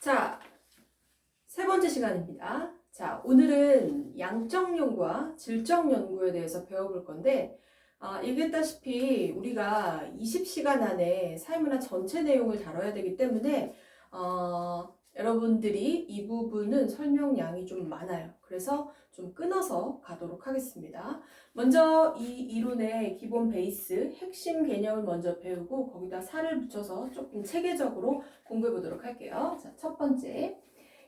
자, 세 번째 시간입니다. 자, 오늘은 양적 연구와 질적 연구에 대해서 배워볼 건데, 얘기했다시피 우리가 20시간 안에 사회문화 전체 내용을 다뤄야 되기 때문에 여러분들이 이 부분은 설명량이 좀 많아요. 그래서 좀 끊어서 가도록 하겠습니다. 먼저 이 이론의 기본 베이스, 핵심 개념을 먼저 배우고 거기다 살을 붙여서 조금 체계적으로 공부해 보도록 할게요. 자, 첫 번째.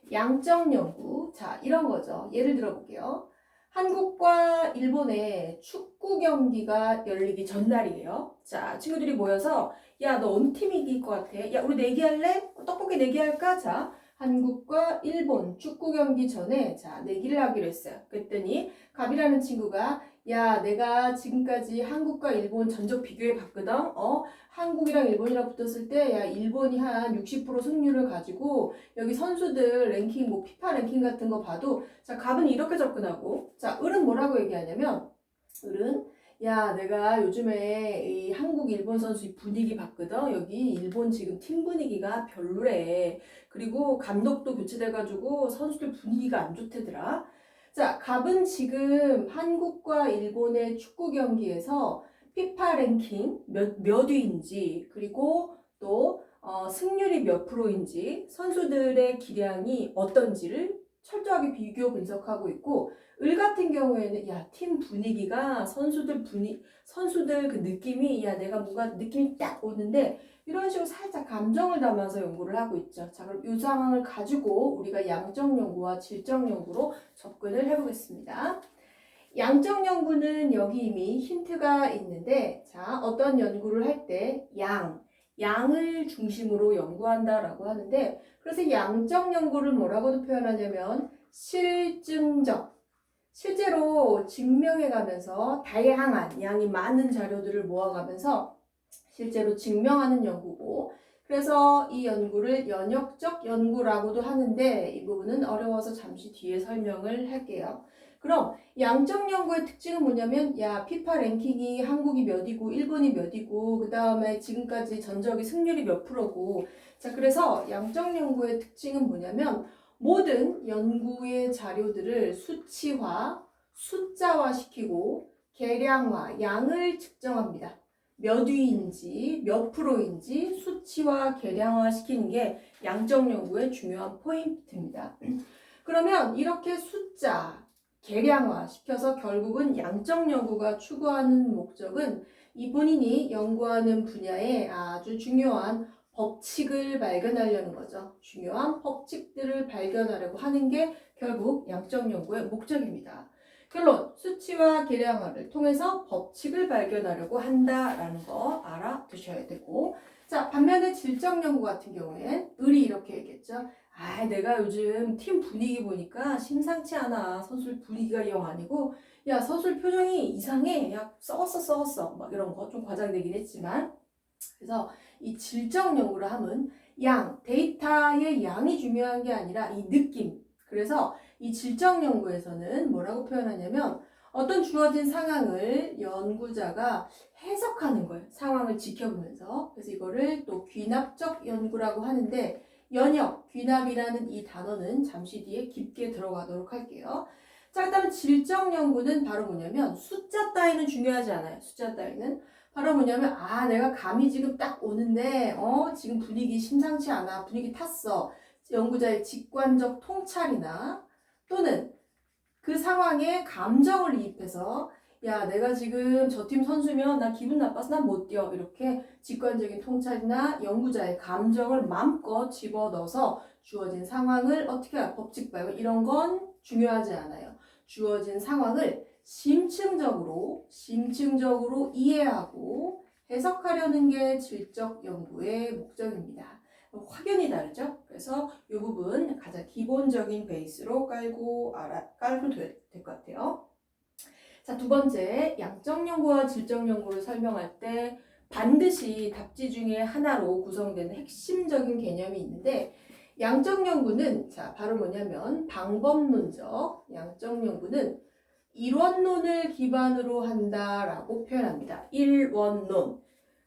양적 연구. 자, 이런 거죠. 예를 들어 볼게요. 한국과 일본의 축구 경기가 열리기 전날이에요. 자, 친구들이 모여서 야, 너 어느 팀이 이길 것 같아? 야, 우리 내기할래? 떡볶이 내기할까? 자, 한국과 일본 축구 경기 전에 자, 내기를 하기로 했어요. 그랬더니 갑이라는 친구가 야, 내가 지금까지 한국과 일본 전적 비교해 봤거든. 한국이랑 일본이랑 붙었을 때 야, 일본이 한 60% 승률을 가지고 여기 선수들 랭킹, 뭐 피파 랭킹 같은 거 봐도 자, 갑은 이렇게 접근하고 자, 을은 뭐라고 얘기하냐면 을은 야, 내가 요즘에 이 한국 일본 선수 분위기 봤거든. 여기 일본 지금 팀 분위기가 별로래. 그리고 감독도 교체돼가지고 선수들 분위기가 안 좋대더라. 자, 갑은 지금 한국과 일본의 축구 경기에서 피파 랭킹 몇 위인지 그리고 또 승률이 몇 프로인지 선수들의 기량이 어떤지를 철저하게 비교 분석하고 있고 을 같은 경우에는 야, 팀 분위기가 선수들 그 느낌이 야, 내가 뭔가 느낌이 딱 오는데 이런 식으로 살짝 감정을 담아서 연구를 하고 있죠. 자, 그럼 이 상황을 가지고 우리가 양적 연구와 질적 연구로 접근을 해보겠습니다. 양적 연구는 여기 이미 힌트가 있는데 자, 어떤 연구를 할 때 양을 중심으로 연구한다라고 하는데 그래서 양적 연구를 뭐라고도 표현하냐면 실증적 실제로 증명해가면서 다양한 양이 많은 자료들을 모아가면서 실제로 증명하는 연구고 그래서 이 연구를 연역적 연구라고도 하는데 이 부분은 어려워서 잠시 뒤에 설명을 할게요. 그럼 양적 연구의 특징은 뭐냐면 야, 피파 랭킹이 한국이 몇이고 일본이 몇이고 그 다음에 지금까지 전적이 승률이 몇 프로고 자, 그래서 양적 연구의 특징은 뭐냐면 모든 연구의 자료들을 수치화, 숫자화 시키고 계량화, 양을 측정합니다. 몇 위인지, 몇 프로인지 수치화, 계량화 시키는 게 양적 연구의 중요한 포인트입니다. 그러면 이렇게 숫자, 계량화 시켜서 결국은 양적 연구가 추구하는 목적은 이 본인이 연구하는 분야에 아주 중요한 법칙을 발견하려는 거죠. 중요한 법칙들을 발견하려고 하는 게 결국 양적 연구의 목적입니다. 결론, 수치와 계량화를 통해서 법칙을 발견하려고 한다라는 거 알아두셔야 되고 자, 반면에 질적 연구 같은 경우엔 을이 이렇게 얘기했죠. 내가 요즘 팀 분위기 보니까 심상치 않아. 선수 분위기가 영 아니고 야, 선수 표정이 이상해. 야, 썩었어. 막 이런 거 좀 과장되긴 했지만 그래서 이 질적 연구를 하면 데이터의 양이 중요한 게 아니라 이 느낌. 그래서 이 질적 연구에서는 뭐라고 표현하냐면 어떤 주어진 상황을 연구자가 해석하는 거예요. 상황을 지켜보면서. 그래서 이거를 또 귀납적 연구라고 하는데 귀납이라는 이 단어는 잠시 뒤에 깊게 들어가도록 할게요. 자, 일단 질적 연구는 바로 뭐냐면 숫자 따위는 중요하지 않아요. 숫자 따위는 바로 뭐냐면 내가 감이 지금 딱 오는데 지금 분위기 심상치 않아. 분위기 탔어. 연구자의 직관적 통찰이나 또는 그 상황에 감정을 이입해서 야, 내가 지금 저 팀 선수면 나 기분 나빠서 난 못 뛰어. 이렇게 직관적인 통찰이나 연구자의 감정을 마음껏 집어넣어서 주어진 상황을 어떻게 법칙 발견 이런 건 중요하지 않아요. 주어진 상황을 심층적으로 이해하고 해석하려는 게 질적 연구의 목적입니다. 확연히 다르죠? 그래서 이 부분 가장 기본적인 베이스로 깔고 될 것 같아요. 자, 두 번째, 양적 연구와 질적 연구를 설명할 때 반드시 답지 중에 하나로 구성되는 핵심적인 개념이 있는데 양적 연구는 자, 바로 뭐냐면 방법론적 양적 연구는 일원론을 기반으로 한다라고 표현합니다. 일원론.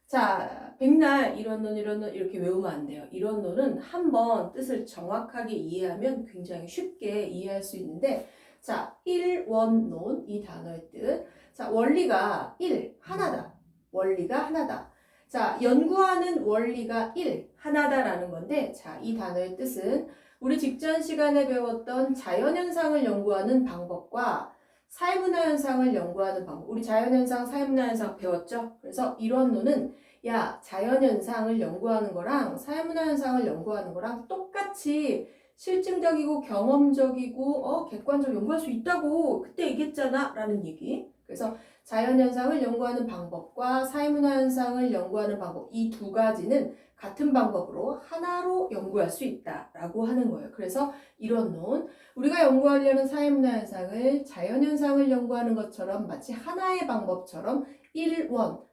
자, 백날 이런 논 이렇게 외우면 안 돼요. 이런 논은 한번 뜻을 정확하게 이해하면 굉장히 쉽게 이해할 수 있는데 자, 일원논 이 단어의 뜻. 자, 원리가 하나다. 원리가 하나다. 자, 연구하는 원리가 하나다라는 건데 자, 이 단어의 뜻은 우리 직전 시간에 배웠던 자연현상을 연구하는 방법과 사회문화현상을 연구하는 방법. 우리 자연현상, 사회문화현상 배웠죠? 그래서 이론론은 야, 자연현상을 연구하는 거랑 사회문화현상을 연구하는 거랑 똑같이 실증적이고 경험적이고 객관적으로 연구할 수 있다고 그때 얘기했잖아 라는 얘기. 그래서 자연현상을 연구하는 방법과 사회문화현상을 연구하는 방법 이 두 가지는 같은 방법으로 하나로 연구할 수 있다라고 하는 거예요. 그래서 이론론 우리가 연구하려는 사회문화현상을 자연현상을 연구하는 것처럼 마치 하나의 방법처럼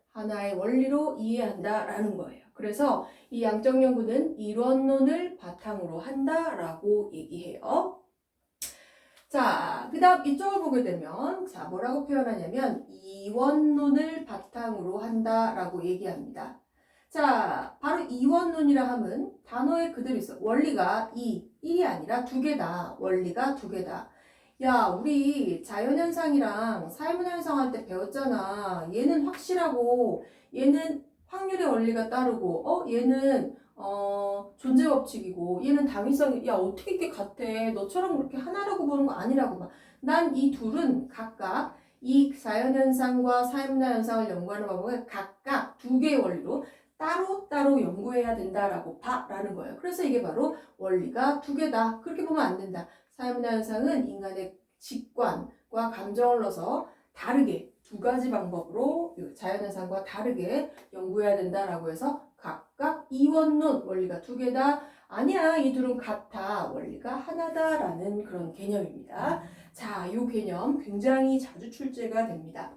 하나의 원리로 이해한다라는 거예요. 그래서 이 양적 연구는 이론론을 바탕으로 한다라고 얘기해요. 자, 그 다음 이쪽을 보게 되면 자, 뭐라고 표현하냐면 이원론을 바탕으로 한다라고 얘기합니다. 자, 바로 이원론이라 함은 단어에 그대로 있어. 원리가 1이 아니라 2개다. 원리가 2개다. 야, 우리 자연현상이랑 사회문화현상 할 때 배웠잖아. 얘는 확실하고, 얘는 확률의 원리가 따르고, 얘는 존재 법칙이고, 얘는 당위성이, 야, 어떻게 이렇게 같아? 너처럼 그렇게 하나라고 보는 거 아니라고 막. 난 이 둘은 각각 이 자연현상과 사회문화현상을 연구하는 방법은 각각 2개의 원리로 따로따로 연구해야 된다라고 봐라는 거예요. 그래서 이게 바로 원리가 2개다. 그렇게 보면 안 된다. 사회문화현상은 인간의 직관과 감정을 넣어서 다르게 2가지 방법으로 자연현상과 다르게 연구해야 된다라고 해서 각각 이원론 원리가 2개다. 아니야, 이 둘은 같아. 원리가 하나다라는 그런 개념입니다. 자, 이 개념 굉장히 자주 출제가 됩니다.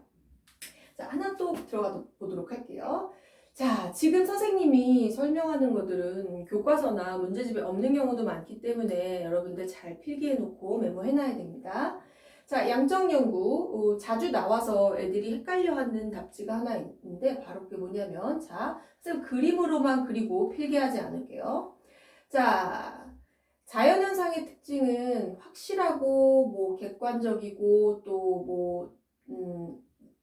자, 하나 또 들어가 보도록 할게요. 자, 지금 선생님이 설명하는 것들은 교과서나 문제집에 없는 경우도 많기 때문에 여러분들 잘 필기해놓고 메모해놔야 됩니다. 자, 양적연구 자주 나와서 애들이 헷갈려하는 답지가 하나 있는데 바로 그게 뭐냐면 자, 선생님 그림으로만 그리고 필기하지 않을게요. 자, 자연현상의 특징은 확실하고 뭐 객관적이고 또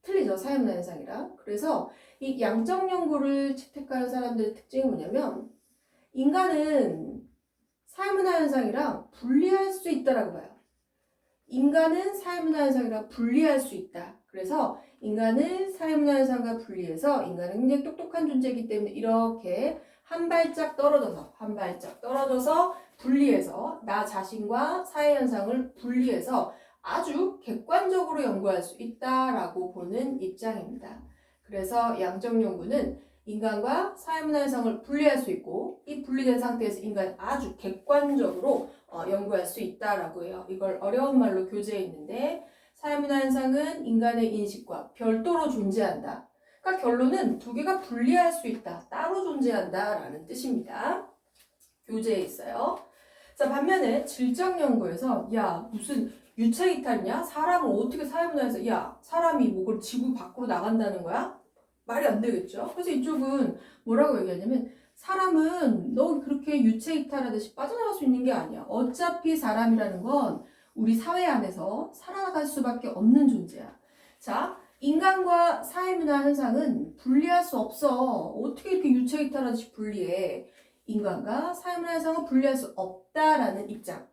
틀리죠. 사회문화현상이랑. 그래서 이 양적 연구를 채택하는 사람들의 특징이 뭐냐면 인간은 사회문화현상이랑 분리할 수 있다라고 봐요. 인간은 사회문화현상이랑 분리할 수 있다. 그래서 인간은 사회문화현상과 분리해서 인간은 굉장히 똑똑한 존재이기 때문에 이렇게 한 발짝 떨어져서 분리해서 나 자신과 사회현상을 분리해서 아주 객관적으로 연구할 수 있다라고 보는 입장입니다. 그래서 양적 연구는 인간과 사회문화현상을 분리할 수 있고 이 분리된 상태에서 인간이 아주 객관적으로 연구할 수 있다라고 해요. 이걸 어려운 말로 교재에 있는데 사회문화현상은 인간의 인식과 별도로 존재한다. 그러니까 결론은 2개가 분리할 수 있다. 따로 존재한다라는 뜻입니다. 교재에 있어요. 자, 반면에 질적 연구에서 야, 무슨 유체 이탈이냐? 사람을 어떻게 사회문화에서 야, 사람이 뭐 그걸 지구 밖으로 나간다는 거야? 말이 안 되겠죠. 그래서 이쪽은 뭐라고 얘기하냐면 사람은 너 그렇게 유체 이탈하듯이 빠져나갈 수 있는 게 아니야. 어차피 사람이라는 건 우리 사회 안에서 살아나갈 수밖에 없는 존재야. 자, 인간과 사회문화 현상은 분리할 수 없어. 어떻게 이렇게 유체 이탈하듯이 분리해? 인간과 사회문화 현상은 분리할 수 없다라는 입장.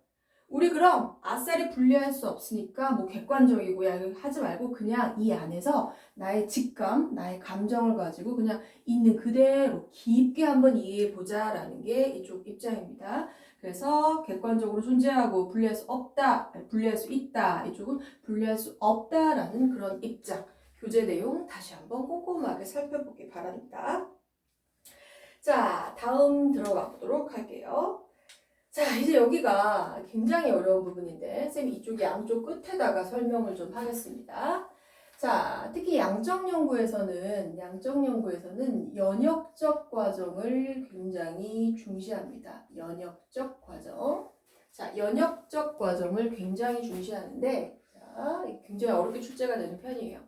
우리 그럼 아싸리 분리할 수 없으니까 뭐 객관적이고 하지 말고 그냥 이 안에서 나의 직감, 나의 감정을 가지고 그냥 있는 그대로 깊게 한번 이해해보자라는 게 이쪽 입장입니다. 그래서 객관적으로 존재하고 분리할 수 없다, 분리할 수 있다, 이쪽은 분리할 수 없다라는 그런 입장. 교재 내용 다시 한번 꼼꼼하게 살펴보기 바랍니다. 자, 다음 들어가 보도록 할게요. 자, 이제 여기가 굉장히 어려운 부분인데 선생님 이쪽 양쪽 끝에다가 설명을 좀 하겠습니다. 자, 특히 양적 연구에서는 연역적 과정을 굉장히 중시합니다. 연역적 과정. 자, 연역적 과정을 굉장히 중시하는데 자, 굉장히 어렵게 출제가 되는 편이에요.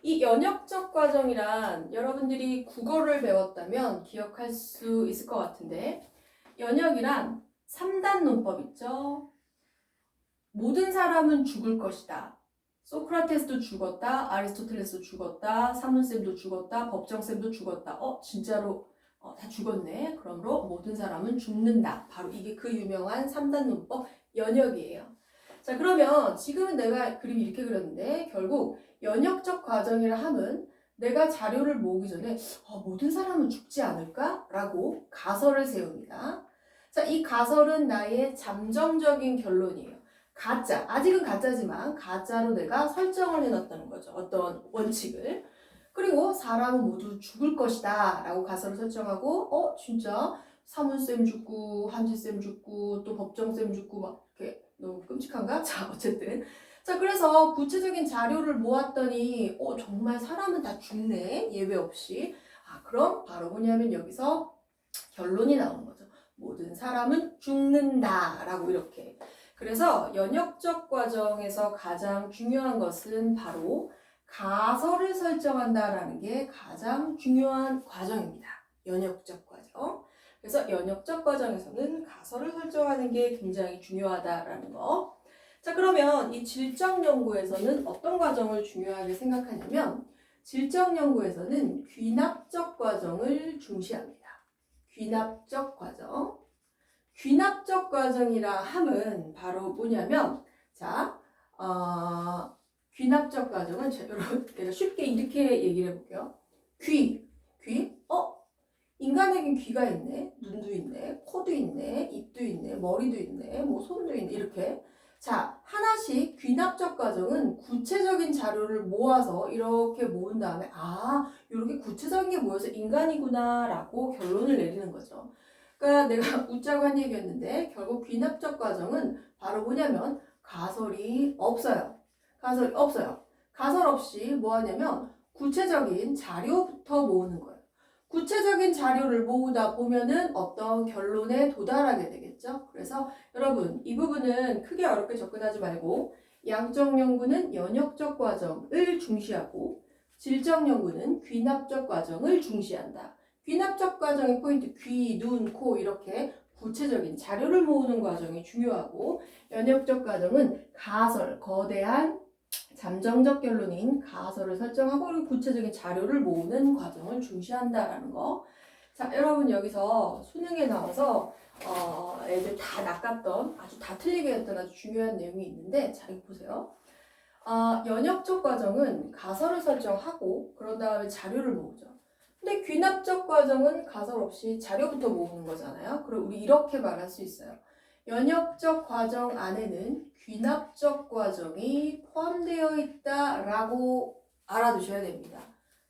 이 연역적 과정이란 여러분들이 국어를 배웠다면 기억할 수 있을 것 같은데 연역이란 3단 논법 있죠? 모든 사람은 죽을 것이다. 소크라테스도 죽었다. 아리스토텔레스도 죽었다. 사문쌤도 죽었다. 법정쌤도 죽었다. 진짜로 다 죽었네. 그러므로 모든 사람은 죽는다. 바로 이게 그 유명한 3단 논법 연역이에요. 자, 그러면 지금은 내가 그림 이렇게 그렸는데 결국 연역적 과정이라 함은 내가 자료를 모으기 전에 모든 사람은 죽지 않을까? 라고 가설을 세웁니다. 자, 이 가설은 나의 잠정적인 결론이에요. 가짜, 아직은 가짜지만 가짜로 내가 설정을 해놨다는 거죠. 어떤 원칙을. 그리고 사람은 모두 죽을 것이다 라고 가설을 설정하고 진짜 사문쌤 죽고 한지쌤 죽고 또 법정쌤 죽고 막 이렇게 너무 끔찍한가? 자, 어쨌든 자, 그래서 구체적인 자료를 모았더니 정말 사람은 다 죽네. 예외 없이. 그럼 바로 뭐냐면 여기서 결론이 나오는 거죠. 모든 사람은 죽는다 라고 이렇게. 그래서 연역적 과정에서 가장 중요한 것은 바로 가설을 설정한다라는 게 가장 중요한 과정입니다. 연역적 과정. 그래서 연역적 과정에서는 가설을 설정하는 게 굉장히 중요하다라는 거. 자, 그러면 이 질적 연구에서는 어떤 과정을 중요하게 생각하냐면 질적 연구에서는 귀납적 과정을 중시합니다. 귀납적 과정. 귀납적 과정이라 함은 바로 뭐냐면 자, 귀납적 과정은 여러분 내가 쉽게 이렇게 얘기를 해볼게요. 귀. 인간에겐 귀가 있네, 눈도 있네, 코도 있네, 입도 있네, 머리도 있네, 뭐 손도 있네 이렇게. 자, 하나씩 귀납적 과정은 구체적인 자료를 모아서 이렇게 모은 다음에 이렇게 구체적인 게 모여서 인간이구나 라고 결론을 내리는 거죠. 그러니까 내가 웃자고 한 얘기였는데 결국 귀납적 과정은 바로 뭐냐면 가설이 없어요. 가설이 없어요. 가설 없이 뭐 하냐면 구체적인 자료부터 모으는 거예요. 구체적인 자료를 모으다 보면은 어떤 결론에 도달하게 되겠죠. 그래서 여러분 이 부분은 크게 어렵게 접근하지 말고 양적 연구는 연역적 과정을 중시하고 질적 연구는 귀납적 과정을 중시한다. 귀납적 과정의 포인트 귀, 눈, 코 이렇게 구체적인 자료를 모으는 과정이 중요하고 연역적 과정은 가설, 거대한 잠정적 결론인 가설을 설정하고 그리고 구체적인 자료를 모으는 과정을 중시한다라는 거. 자, 여러분 여기서 수능에 나와서 애들 다 낚았던 아주 다 틀리게 했던 아주 중요한 내용이 있는데 자, 이거 보세요. 연역적 과정은 가설을 설정하고 그런 다음에 자료를 모으죠. 근데 귀납적 과정은 가설 없이 자료부터 모으는 거잖아요. 그럼 우리 이렇게 말할 수 있어요. 연역적 과정 안에는 귀납적 과정이 포함되어 있다라고 알아두셔야 됩니다.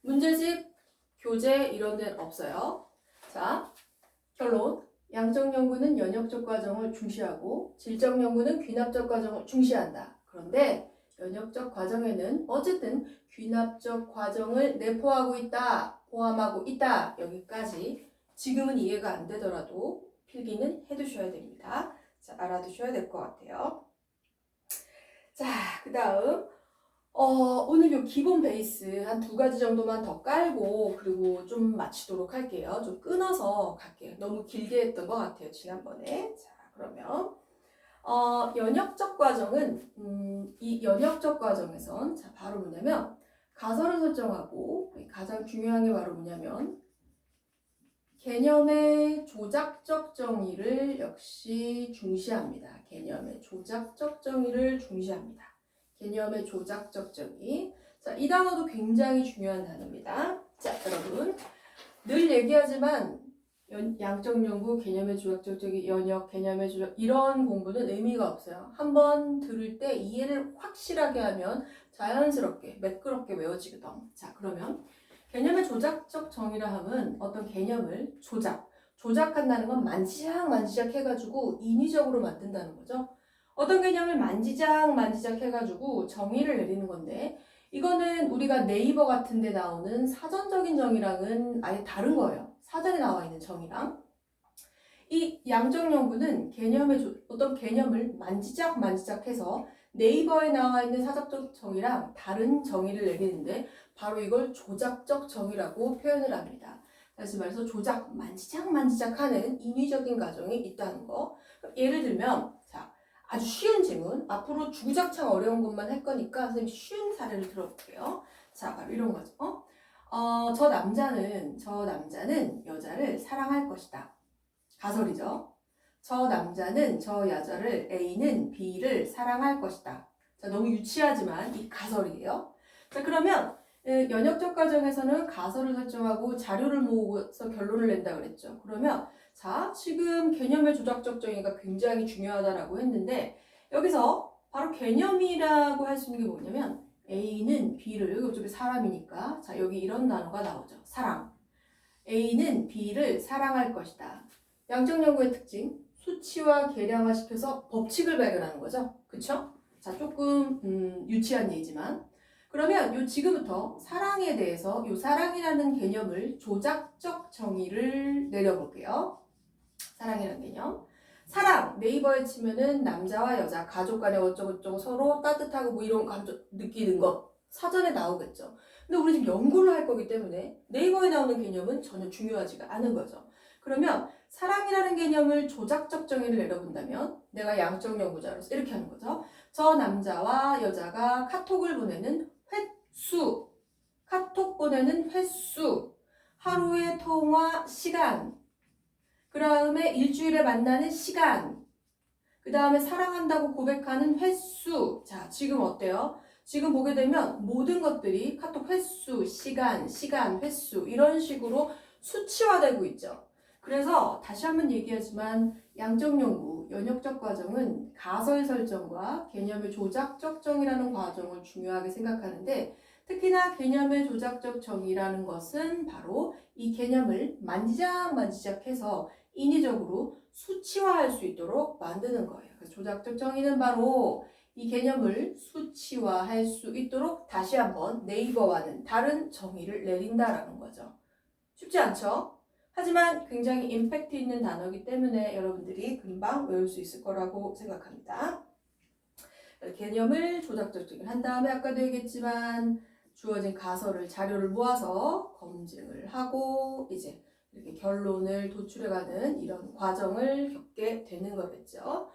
문제집, 교재 이런 데는 없어요. 자, 결론. 양적 연구는 연역적 과정을 중시하고 질적 연구는 귀납적 과정을 중시한다. 그런데 연역적 과정에는 어쨌든 귀납적 과정을 내포하고 있다, 포함하고 있다. 여기까지 지금은 이해가 안 되더라도 필기는 해두셔야 됩니다. 자, 알아두셔야 될 것 같아요. 자, 그 다음 오늘 요 기본 베이스 한 2가지 정도만 더 깔고 그리고 좀 마치도록 할게요. 좀 끊어서 갈게요. 너무 길게 했던 것 같아요, 지난번에. 자, 그러면 연역적 과정은 이 연역적 과정에선 자, 바로 뭐냐면 가설을 설정하고 가장 중요한 게 바로 뭐냐면 개념의 조작적 정의를 역시 중시합니다. 개념의 조작적 정의를 중시합니다. 개념의 조작적 정의. 자, 이 단어도 굉장히 중요한 단어입니다. 자, 여러분 늘 얘기하지만 양적 연구, 개념의 조작적 정의, 연역, 개념의 조작 이런 공부는 의미가 없어요. 한번 들을 때 이해를 확실하게 하면 자연스럽게 매끄럽게 외워지거든. 자, 그러면 개념의 조작적 정의라 함은 어떤 개념을 조작한다는 건 만지작 해가지고 인위적으로 만든다는 거죠. 어떤 개념을 만지작 해가지고 정의를 내리는 건데 이거는 우리가 네이버 같은 데 나오는 사전적인 정의랑은 아예 다른 거예요. 사전에 나와 있는 정의랑. 이 양적 연구는 어떤 개념을 만지작 해서 네이버에 나와 있는 사적적 정의랑 다른 정의를 내리는데 바로 이걸 조작적 정의라고 표현을 합니다. 다시 말해서 조작, 만지작만지작하는 인위적인 과정이 있다는 거. 예를 들면 자, 아주 쉬운 질문. 앞으로 주구장창 어려운 것만 할 거니까 선생님이 쉬운 사례를 들어볼게요. 자, 바로 이런 거죠. 저 남자는 여자를 사랑할 것이다. 가설이죠. 저 남자는 저 여자를 A는 B를 사랑할 것이다. 자, 너무 유치하지만 이 가설이에요. 자, 그러면 연역적 과정에서는 가설을 설정하고 자료를 모으고서 결론을 낸다 그랬죠. 그러면 자, 지금 개념의 조작적 정의가 굉장히 중요하다라고 했는데 여기서 바로 개념이라고 할 수 있는 게 뭐냐면 A는 B를, 여기 어차피 사람이니까 자, 여기 이런 단어가 나오죠. 사랑. A는 B를 사랑할 것이다. 양적 연구의 특징, 수치화 계량화시켜서 법칙을 발견하는 거죠. 그쵸? 자, 조금 유치한 예지만 그러면 지금부터 사랑에 대해서 사랑이라는 개념을 조작적 정의를 내려볼게요. 사랑이라는 개념. 사랑, 네이버에 치면은 남자와 여자, 가족 간에 어쩌고저쩌고 서로 따뜻하고 뭐 이런 감정 느끼는 것 사전에 나오겠죠. 근데 우리 지금 연구를 할 거기 때문에 네이버에 나오는 개념은 전혀 중요하지가 않은 거죠. 그러면 사랑이라는 개념을 조작적 정의를 내려본다면 내가 양적 연구자로서 이렇게 하는 거죠. 저 남자와 여자가 카톡을 보내는 횟수, 카톡 보내는 횟수, 하루의 통화 시간, 그 다음에 일주일에 만나는 시간, 그 다음에 사랑한다고 고백하는 횟수. 자, 지금 어때요? 지금 보게 되면 모든 것들이 카톡 횟수, 시간, 횟수 이런 식으로 수치화되고 있죠. 그래서 다시 한번 얘기하지만 양적 연구, 연역적 과정은 가설 설정과 개념의 조작적 정의라는 과정을 중요하게 생각하는데 특히나 개념의 조작적 정의라는 것은 바로 이 개념을 만지작만지작해서 인위적으로 수치화할 수 있도록 만드는 거예요. 그래서 조작적 정의는 바로 이 개념을 수치화할 수 있도록 다시 한번 네이버와는 다른 정의를 내린다라는 거죠. 쉽지 않죠? 하지만 굉장히 임팩트 있는 단어이기 때문에 여러분들이 금방 외울 수 있을 거라고 생각합니다. 개념을 조작적 정의를 한 다음에 아까도 얘기했지만 주어진 가설을 자료를 모아서 검증을 하고 이제 이렇게 결론을 도출해가는 이런 과정을 겪게 되는 거겠죠.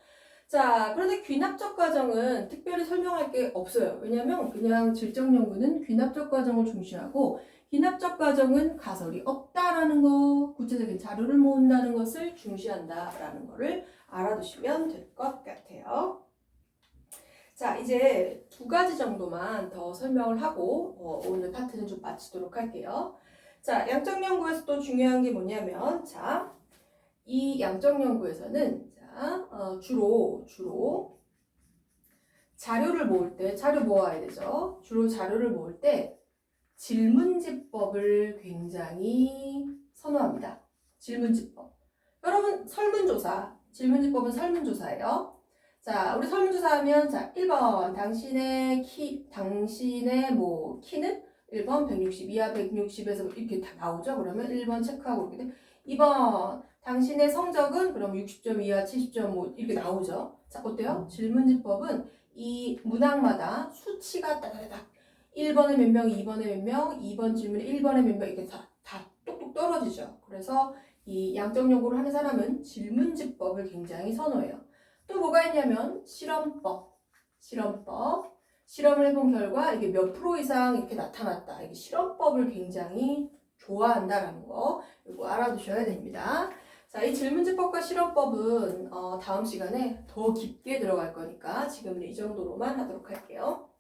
자, 그런데 귀납적 과정은 특별히 설명할 게 없어요. 왜냐하면 그냥 질적 연구는 귀납적 과정을 중시하고 귀납적 과정은 가설이 없다라는 거, 구체적인 자료를 모은다는 것을 중시한다라는 거를 알아두시면 될 것 같아요. 자, 이제 두 가지 정도만 더 설명을 하고 오늘 파트는 좀 마치도록 할게요. 자, 양적 연구에서 또 중요한 게 뭐냐면 자, 이 양적 연구에서는 자, 주로 자료를 모을 때 자료 모아야 되죠. 주로 자료를 모을 때 질문지법을 굉장히 선호합니다. 질문지법. 여러분 설문조사, 질문지법은 설문조사예요. 자, 우리 설문조사 하면 자, 1번 당신의 키는 1번 160 이하 160에서 이렇게 다 나오죠. 그러면 1번 체크하고 이렇게 돼. 2번 당신의 성적은 그럼 60점 이하 70점 뭐 이렇게 나오죠. 자, 어때요? 질문지법은 이 문항마다 수치가 따다닥 1번에 몇 명, 2번에 몇 명, 2번 질문에 1번에 몇 명 이렇게 다 똑똑 떨어지죠. 그래서 이 양적 연구를 하는 사람은 질문지법을 굉장히 선호해요. 또 뭐가 있냐면 실험법. 실험을 해본 결과 이게 몇 프로 이상 이렇게 나타났다. 이게 실험법을 굉장히 좋아한다라는 거 이거 알아두셔야 됩니다. 자, 이 질문지법과 실험법은 다음 시간에 더 깊게 들어갈 거니까 지금은 이 정도로만 하도록 할게요.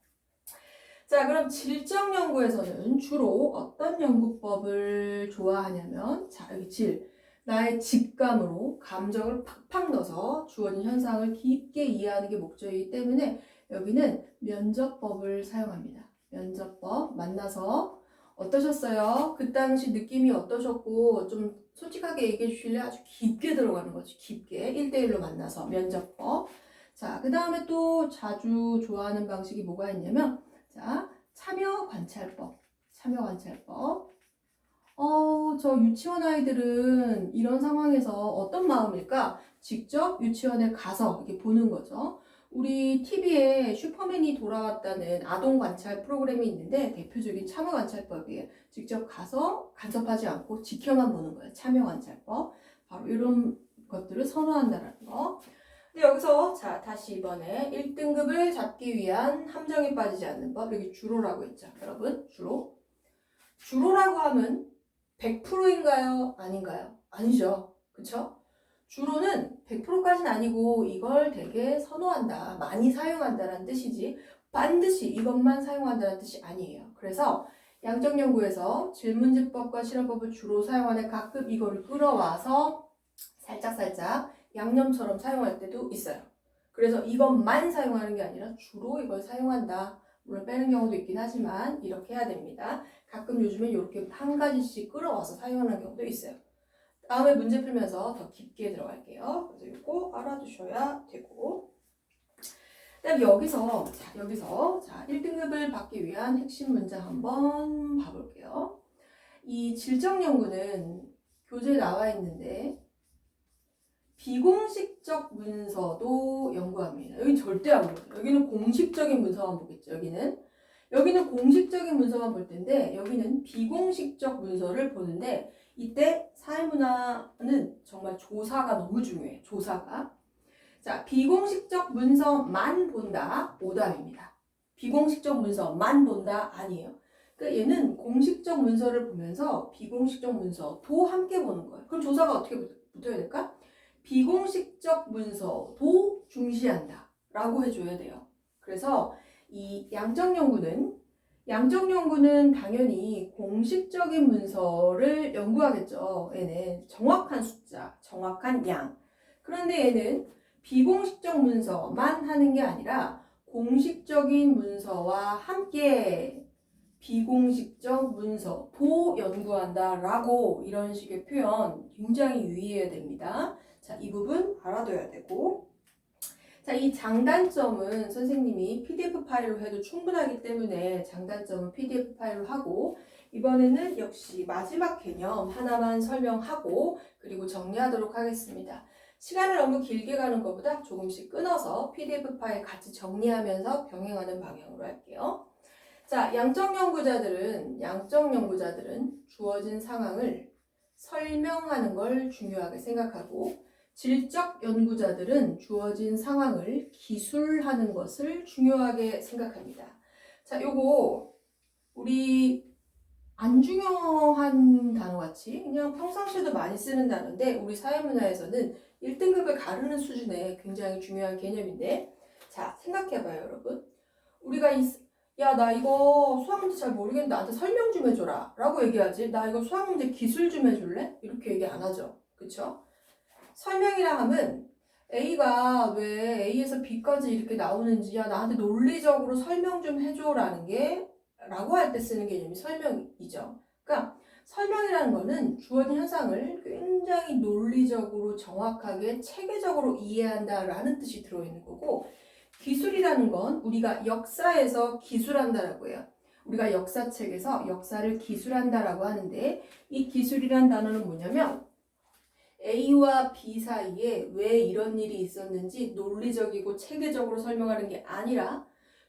자, 그럼 질적 연구에서는 주로 어떤 연구법을 좋아하냐면 자, 여기 나의 직감으로 감정을 팍팍 넣어서 주어진 현상을 깊게 이해하는 게 목적이기 때문에 여기는 면접법을 사용합니다. 면접법 만나서 어떠셨어요? 그 당시 느낌이 어떠셨고 좀 솔직하게 얘기해 주실래요? 아주 깊게 들어가는 거죠. 깊게 1대1로 만나서 면접법. 자, 그 다음에 또 자주 좋아하는 방식이 뭐가 있냐면 자, 참여 관찰법. 저 유치원 아이들은 이런 상황에서 어떤 마음일까? 직접 유치원에 가서 이렇게 보는 거죠. 우리 TV에 슈퍼맨이 돌아왔다는 아동 관찰 프로그램이 있는데 대표적인 참여 관찰법이에요. 직접 가서 간섭하지 않고 지켜만 보는 거예요. 참여 관찰법. 바로 이런 것들을 선호한다는 거. 근데 여기서 자 다시 이번에 1등급을 잡기 위한 함정에 빠지지 않는 법. 여기 주로라고 했죠. 여러분 주로. 주로라고 하면 100%인가요? 아닌가요? 아니죠. 그쵸? 주로는 100%까지는 아니고 이걸 되게 선호한다, 많이 사용한다라는 뜻이지 반드시 이것만 사용한다는 뜻이 아니에요. 그래서 양적연구에서 질문지법과 실험법을 주로 사용하는 가끔 이거를 끌어와서 살짝살짝 양념처럼 사용할 때도 있어요. 그래서 이것만 사용하는 게 아니라 주로 이걸 사용한다. 물론 빼는 경우도 있긴 하지만 이렇게 해야 됩니다. 가끔 요즘엔 이렇게 한 가지씩 끌어와서 사용하는 경우도 있어요. 다음에 문제 풀면서 더 깊게 들어갈게요. 그래서 이거 알아두셔야 되고. 그다음 여기서 1등급을 받기 위한 핵심 문장 한번 봐볼게요. 이 질적 연구는 교재에 나와 있는데 비공식적 문서도 연구합니다. 여기 절대 안 보죠. 여기는 공식적인 문서만 보겠죠. 여기는 공식적인 문서만 볼 텐데 여기는 비공식적 문서를 보는데 이때 사회문화는 정말 조사가 너무 중요해요. 조사가. 자, 비공식적 문서만 본다. 오답입니다. 비공식적 문서만 본다. 아니에요. 그러니까 얘는 공식적 문서를 보면서 비공식적 문서도 함께 보는 거예요. 그럼 조사가 어떻게 붙어야 될까? 비공식적 문서도 중시한다. 라고 해줘야 돼요. 그래서 이 양적 연구는 당연히 공식적인 문서를 연구하겠죠. 얘는 정확한 숫자, 정확한 양. 그런데 얘는 비공식적 문서만 하는 게 아니라 공식적인 문서와 함께 비공식적 문서도 연구한다라고 이런 식의 표현 굉장히 유의해야 됩니다. 자, 이 부분 알아둬야 되고. 자, 이 장단점은 선생님이 PDF 파일로 해도 충분하기 때문에 장단점은 PDF 파일로 하고 이번에는 역시 마지막 개념 하나만 설명하고 그리고 정리하도록 하겠습니다. 시간을 너무 길게 가는 것보다 조금씩 끊어서 PDF 파일 같이 정리하면서 병행하는 방향으로 할게요. 자, 양적 연구자들은 주어진 상황을 설명하는 걸 중요하게 생각하고 질적 연구자들은 주어진 상황을 기술하는 것을 중요하게 생각합니다. 자, 요거 우리 안 중요한 단어 같이 그냥 평상시에도 많이 쓰는 단어인데 우리 사회문화에서는 1등급을 가르는 수준의 굉장히 중요한 개념인데 자, 생각해봐요, 여러분. 우리가 야, 나 이거 수학 문제 잘 모르겠는데 나한테 설명 좀 해줘라 라고 얘기하지. 나 이거 수학 문제 기술 좀 해줄래? 이렇게 얘기 안 하죠. 그쵸? 설명이라 하면 A가 왜 A에서 B까지 이렇게 나오는지 야 나한테 논리적으로 설명 좀 해줘라는 게 라고 할 때 쓰는 개념이 설명이죠. 그러니까 설명이라는 거는 주어진 현상을 굉장히 논리적으로 정확하게 체계적으로 이해한다라는 뜻이 들어있는 거고 기술이라는 건 우리가 역사에서 기술한다라고 해요. 우리가 역사책에서 역사를 기술한다라고 하는데 이 기술이란 단어는 뭐냐면 A와 B 사이에 왜 이런 일이 있었는지 논리적이고 체계적으로 설명하는 게 아니라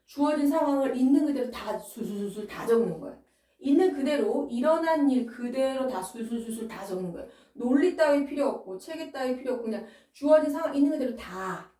주어진 상황을 있는 그대로 다 술술술 다 적는 거예요. 있는 그대로 일어난 일 그대로 다 술술술 다 적는 거예요. 논리 따위 필요 없고 체계 따위 필요 없고 그냥 주어진 상황 있는 그대로 다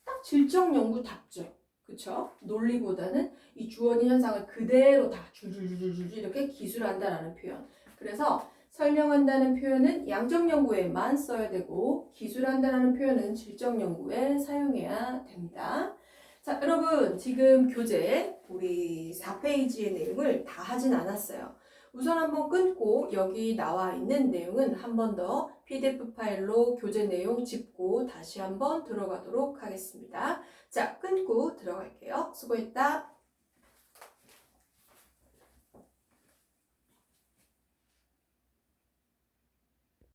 딱 질적 연구답죠. 그쵸? 논리보다는 이 주어진 현상을 그대로 다 줄줄줄줄 이렇게 기술한다라는 표현. 그래서 설명한다는 표현은 양적 연구에만 써야 되고 기술한다라는 표현은 질적 연구에 사용해야 됩니다. 자, 여러분 지금 교재 우리 4페이지의 내용을 다 하진 않았어요. 우선 한번 끊고 여기 나와 있는 내용은 한 번 더 PDF 파일로 교재 내용 짚고 다시 한번 들어가도록 하겠습니다. 자, 끊고 들어갈게요. 수고했다.